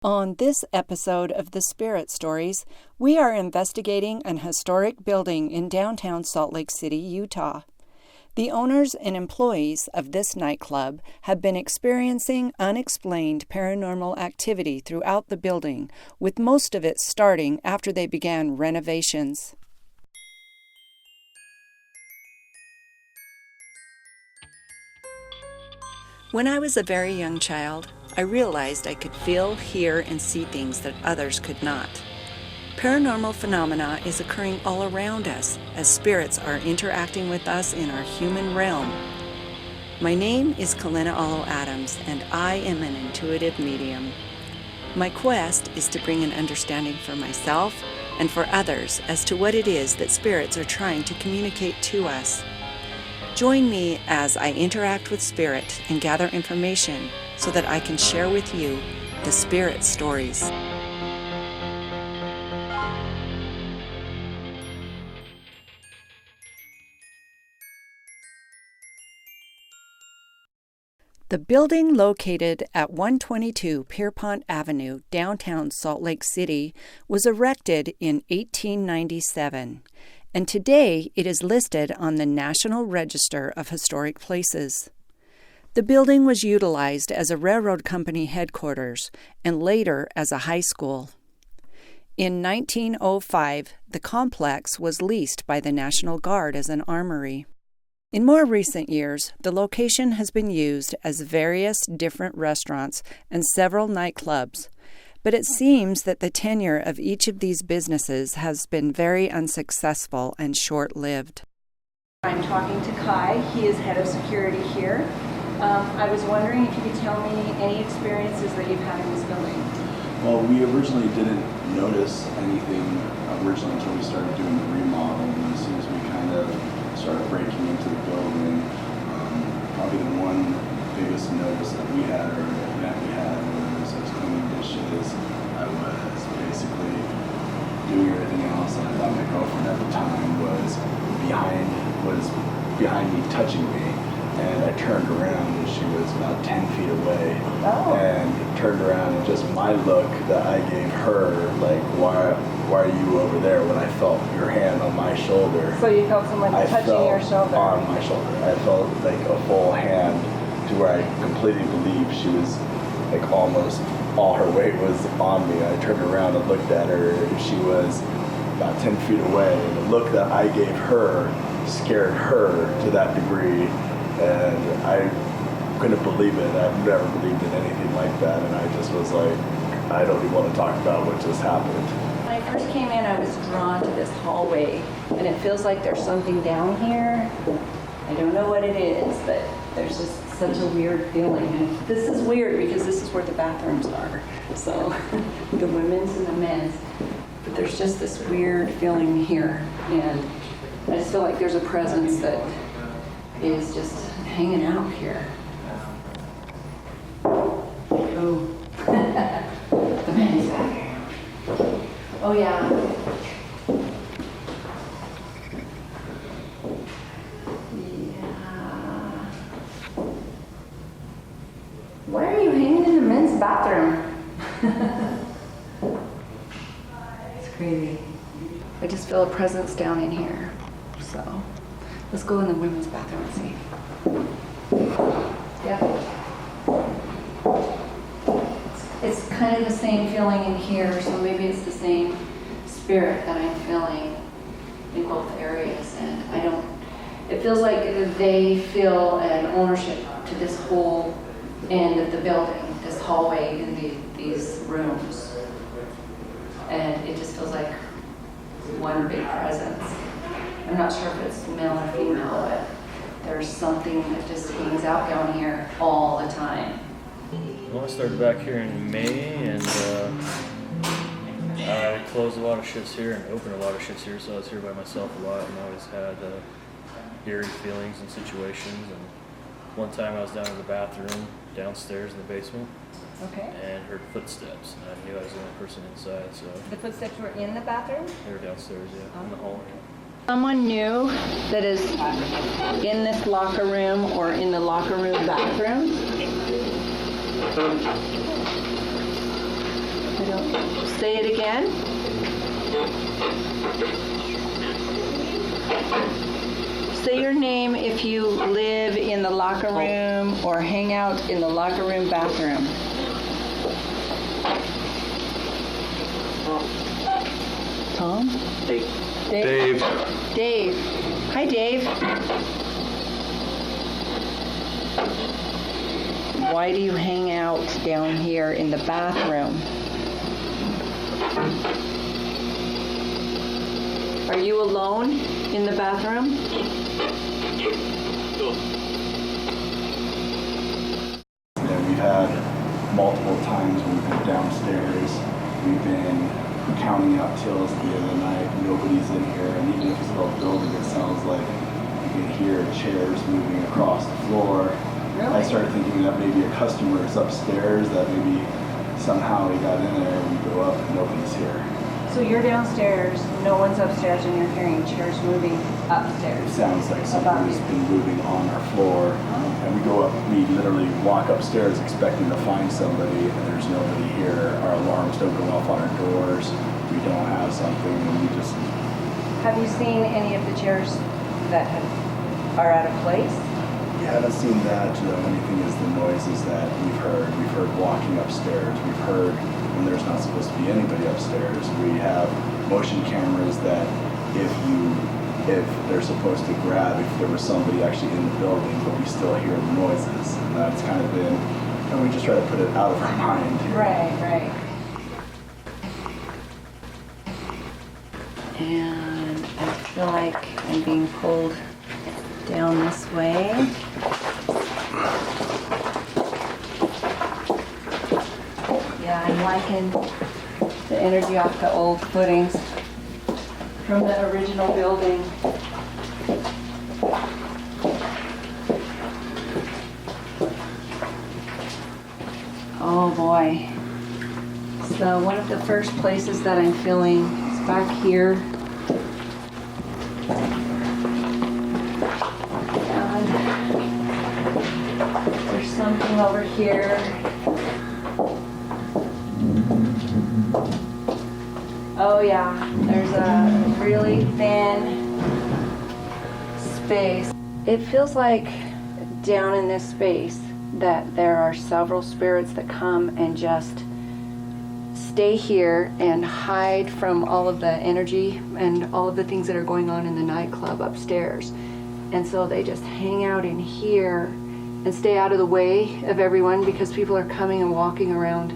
On this episode of The Spirit Stories, we are investigating an historic building in downtown Salt Lake City, Utah. The owners and employees of this nightclub have been experiencing unexplained paranormal activity throughout the building, with most of it starting after they began renovations. When I was a very young child, I realized I could feel, hear, and see things that others could not. Paranormal phenomena is occurring all around us as spirits are interacting with us in our human realm. My name is Kalena'alo Adams, and I am an intuitive medium. My quest is to bring an understanding for myself and for others as to what it is that spirits are trying to communicate to us. Join me as I interact with spirit and gather information so that I can share with you the spirit stories. The building located at 122 Pierpont Avenue, downtown Salt Lake City, was erected in 1897, and today it is listed on the National Register of Historic Places. The building was utilized as a railroad company headquarters and later as a high school. In 1905, the complex was leased by the National Guard as an armory. In more recent years, the location has been used as various different restaurants and several nightclubs, but it seems that the tenure of each of these businesses has been very unsuccessful and short-lived. I'm talking to Kai. He is head of security here. I was wondering if you could tell me any experiences that you've had in this building. Well, we originally didn't notice anything until we started doing the remodel, and as soon as we kind of started breaking into the building, probably the one biggest notice that we had, or that we had, was I was cleaning dishes. I was basically doing everything else, and I thought my girlfriend at the time was behind me touching me. And I turned around and she was about 10 feet away. Oh. And turned around and just my look that I gave her, like, why are you over there, when I felt your hand on my shoulder. So you felt someone touching your shoulder? On my shoulder. I felt like a full hand to where I completely believed she was, like, almost all her weight was on me. I turned around and looked at her and she was about 10 feet away. And the look that I gave her scared her to that degree. And I couldn't believe it. I've never believed in anything like that. And I just was like, I don't even want to talk about what just happened. When I first came in, I was drawn to this hallway. And it feels like there's something down here. I don't know what it is, but there's just such a weird feeling. And this is weird because this is where the bathrooms are. So the women's and the men's. But there's just this weird feeling here. And I just feel like there's a presence that is just hanging out here. Oh, the man's back here. Oh yeah. Yeah. Why are you hanging in the men's bathroom? It's crazy. I just feel a presence down in here. So let's go in the women's bathroom and see. Yeah. It's kind of the same feeling in here, so maybe it's the same spirit that I'm feeling in both areas. And it feels like they feel an ownership to this whole end of the building, this hallway and these rooms. And it just feels like one big presence. I'm not sure if it's male or female, but there's something that just hangs out down here all the time. Well, I started back here in May, and I closed a lot of shifts here and opened a lot of shifts here, so I was here by myself a lot and always had eerie feelings and situations. And one time I was down in the bathroom downstairs in the basement. Okay. And heard footsteps, and I knew I was the only person inside, so... The footsteps were in the bathroom? They were downstairs, yeah, in the hallway. Someone new that is in this locker room or in the locker room bathroom? Say it again. Say your name if you live in the locker room or hang out in the locker room bathroom. Tom? Dave. Dave. Dave. Hi, Dave. Why do you hang out down here in the bathroom? Are you alone in the bathroom? And we've had multiple times when we've been downstairs, we've been counting out tills at the end of the night, nobody's in here, and even if it's a building, it sounds like you can hear chairs moving across the floor. Really? I started thinking that maybe a customer is upstairs, that maybe somehow he got in there and we go up and nobody's here. So you're downstairs, no one's upstairs, and you're hearing chairs moving It upstairs. sounds like somebody's been moving on our floor, and we go up, we literally walk upstairs expecting to find somebody, and there's nobody here. Our alarms don't go off on our doors, we don't have something, and we just, Have you seen any of the chairs that are out of place? we haven't seen that. The only thing is the noises that we've heard. We've heard walking upstairs, we've heard when there's not supposed to be anybody upstairs. We have motion cameras that if they're supposed to grab if there was somebody actually in the building, but we still hear the noises. And that's kind of been, and we just try to put it out of our mind here. Right. And I feel like I'm being pulled down this way. Yeah, I'm liking the energy off the old footings from the original building. Oh boy. So one of the first places that I'm feeling is back here. And there's something over here. Oh yeah, there's a really thin space. It feels like down in this space that there are several spirits that come and just stay here and hide from all of the energy and all of the things that are going on in the nightclub upstairs. And so they just hang out in here and stay out of the way of everyone because people are coming and walking around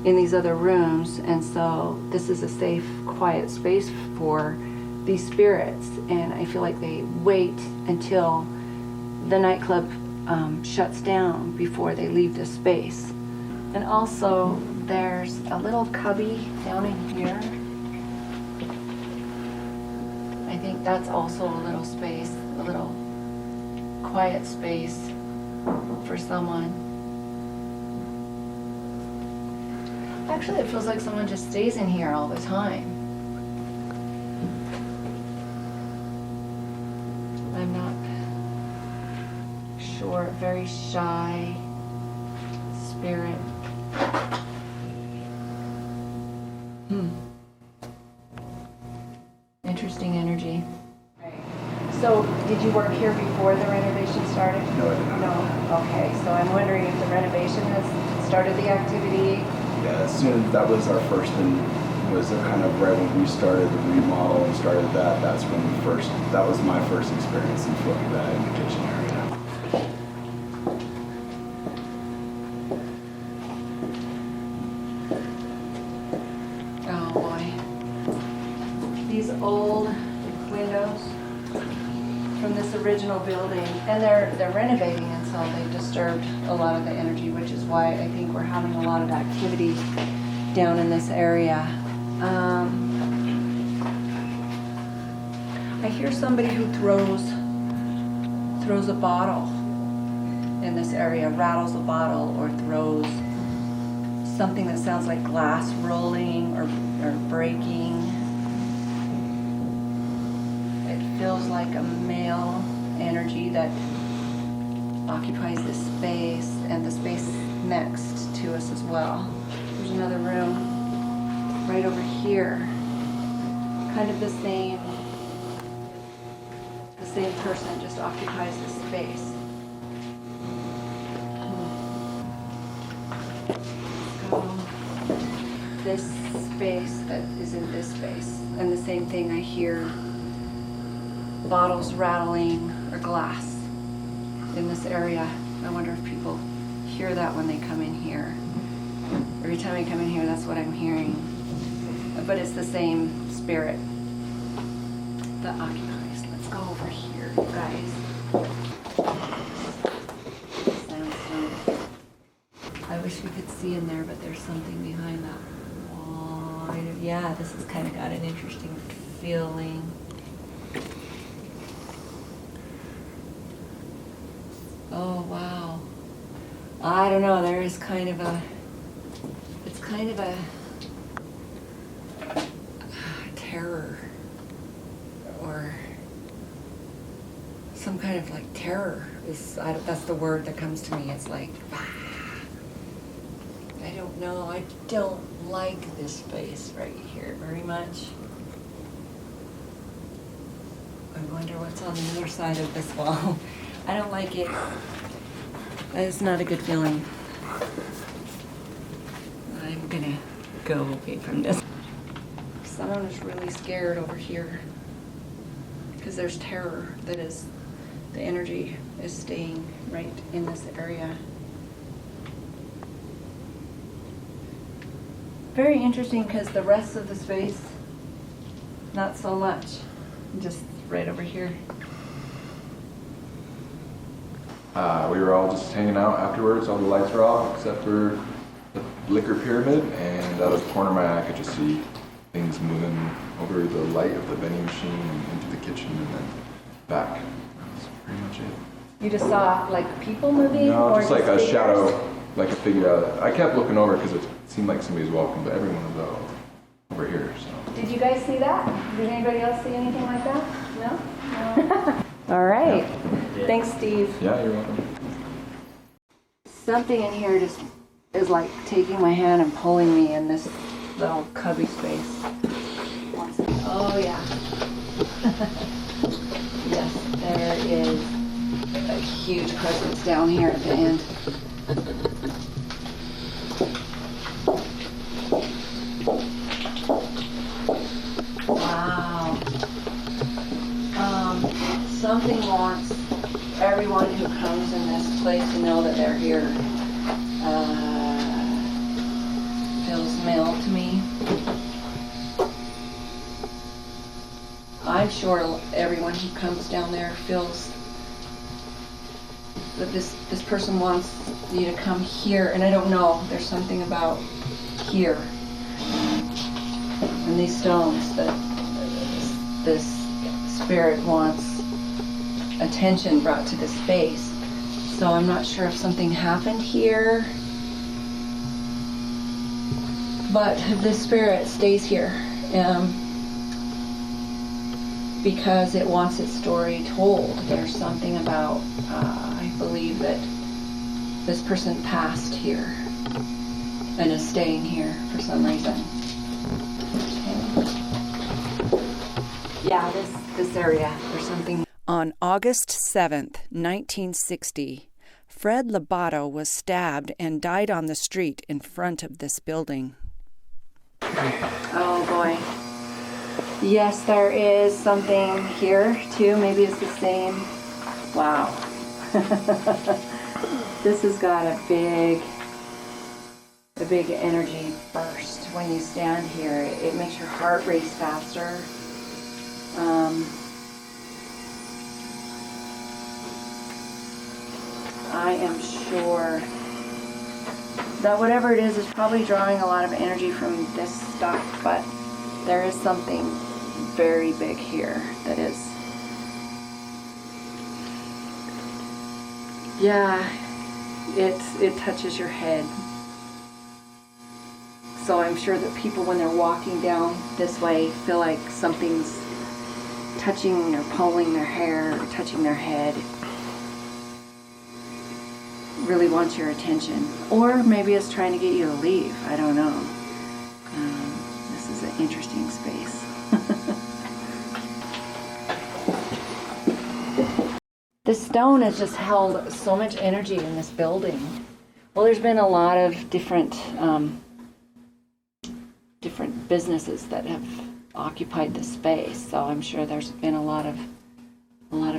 in these other rooms. And so this is a safe, quiet space for these spirits. And I feel like they wait until the nightclub shuts down before they leave this space. And also there's a little cubby down in here. I think that's also a little space, a little quiet space for someone. Actually, it feels like someone just stays in here all the time. I'm not sure. Very shy spirit. Interesting energy. Right. So, did you work here before the renovation started? No, I did not. No. Okay. So I'm wondering if the renovation has started the activity. Yeah, as soon as that was our first and was kind of right when we started the remodel and started that, that's when that was my first experience in feeling that in the kitchen area. Oh boy. These old windows from this original building, and they're renovating, and so they've disturbed a lot of the energy, which is why I think we're having a lot of activity down in this area. I hear somebody who throws a bottle in this area, rattles a bottle, or throws something that sounds like glass rolling or breaking. It feels like a male energy that occupies this space and the space next to us as well. There's another room right over here. Kind of the same person just occupies this space. So this space that is in this space, and the same thing, I hear bottles rattling or glass in this area. I wonder if people hear that when they come in here. Every time I come in here, that's what I'm hearing. But it's the same spirit that occupies. Let's go over here, you guys. Sandstone. I wish we could see in there, but there's something behind that wall. Yeah, this has kind of got an interesting feeling. Oh, wow. I don't know, there is kind of a terror, or some kind of like terror that's the word that comes to me. It's like, I don't know, I don't like this space right here very much. I wonder what's on the other side of this wall. I don't like it. It's not a good feeling. I'm gonna go away from this. Someone is really scared over here because there's terror that is, the energy is staying right in this area. Very interesting because the rest of the space, not so much. Just right over here. We were all just hanging out afterwards. All the lights were off except for the liquor pyramid, and out of the corner of my eye I could just see things moving over the light of the vending machine and into the kitchen and then back. That's pretty much it. You just saw like people moving? No, or just like a figures? shadow, like a figure. I kept looking over because it seemed like somebody was walking, but everyone was over here. So. Did you guys see that? Did anybody else see anything like that? No? No. All right. Yeah. Thanks, Steve. Yeah, you're welcome. Something in here just is like taking my hand and pulling me in this little cubby space. Oh yeah. Yes, there is a huge presence down here at the end. Wow. Something wants everyone who comes in this place to know that they're here. Feels male to me. I'm sure everyone who comes down there feels that this person wants you to come here, and I don't know, there's something about here and these stones that this spirit wants attention brought to this space. So I'm not sure if something happened here, but this spirit stays here because it wants its story told. There's something about, I believe that this person passed here and is staying here for some reason. Okay. Yeah, this area, there's something. On August 7th, 1960, Fred Lobato was stabbed and died on the street in front of this building. Oh boy. Yes, there is something here too. Maybe it's the same. Wow. This has got a big energy burst. When you stand here, it makes your heart race faster. I am sure that whatever it is probably drawing a lot of energy from this stuff, but there is something very big here that is, yeah, it touches your head. So I'm sure that people, when they're walking down this way, feel like something's touching or pulling their hair or touching their head. Really wants your attention, or maybe it's trying to get you to leave. I don't know. This is interesting space. This stone has just held so much energy in this building. Well, there's been a lot of different businesses that have occupied the space, so I'm sure there's been a lot of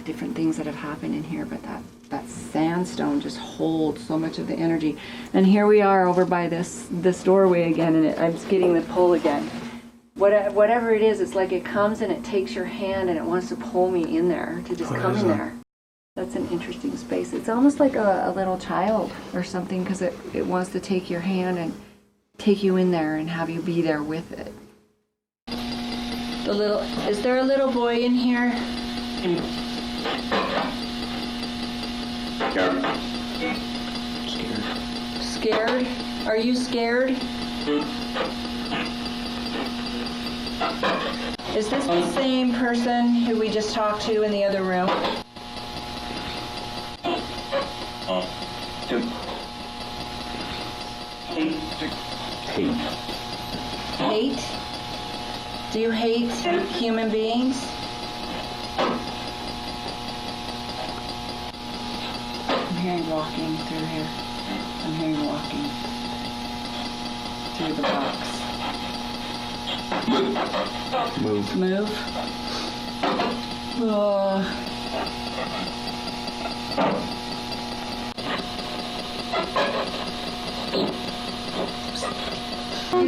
different things that have happened in here, but that sandstone just holds so much of the energy. And here we are over by this doorway again, and I'm just getting the pull again. Whatever it is, it's like it comes and it takes your hand and it wants to pull me in there, to just come in there. That's an interesting space. It's almost like a little child or something, because it wants to take your hand and take you in there and have you be there with it. Is there a little boy in here? Scared? Are you scared? Is this the same person who we just talked to in the other room? Hate? Do you hate human beings? I'm hearing walking through here. I'm hearing walking through the box. Move.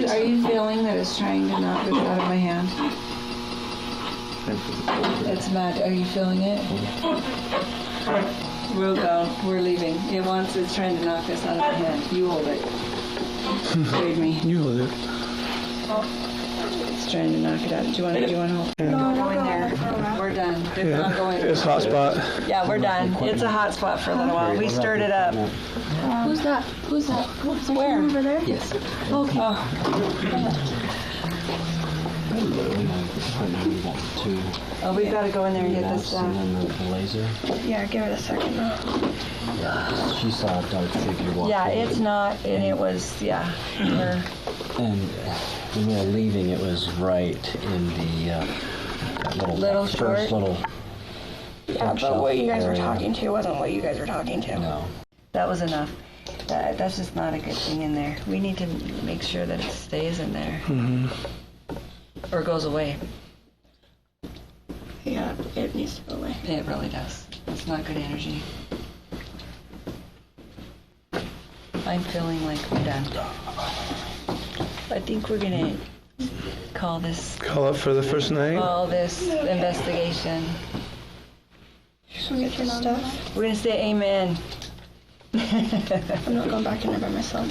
Are you feeling that it's trying to knock this out of my hand? It's mad. Are you feeling it? We'll go. We're leaving. It's trying to knock this out of my hand. You hold it. Trade me. You hold it. It's trying to knock it out. Do you want to hold it? No, go in there. We're done. They're not going. It's hot spot. Yeah, we're done. It's a hot spot for a little while. We stirred it up. Who's that? Where? Over there? Yes. Okay. Oh, we've got to go in there and get this stuff. Yeah, give it a second. She saw a dark figure walk. Yeah, it's not, and it was, yeah. And when we were leaving, it was right in the Little short? first little. Yeah, but what you guys were area. talking to wasn't what you guys were talking to. No. That was enough. That's just not a good thing in there. We need to make sure that it stays in there. Mm-hmm. Or goes away. Yeah, it needs to go away. It really does. It's not good energy. I'm feeling like we're done. I think we're gonna call Call up for the first night. this investigation. So get your stuff. We're gonna say amen. I'm not going back in there by myself.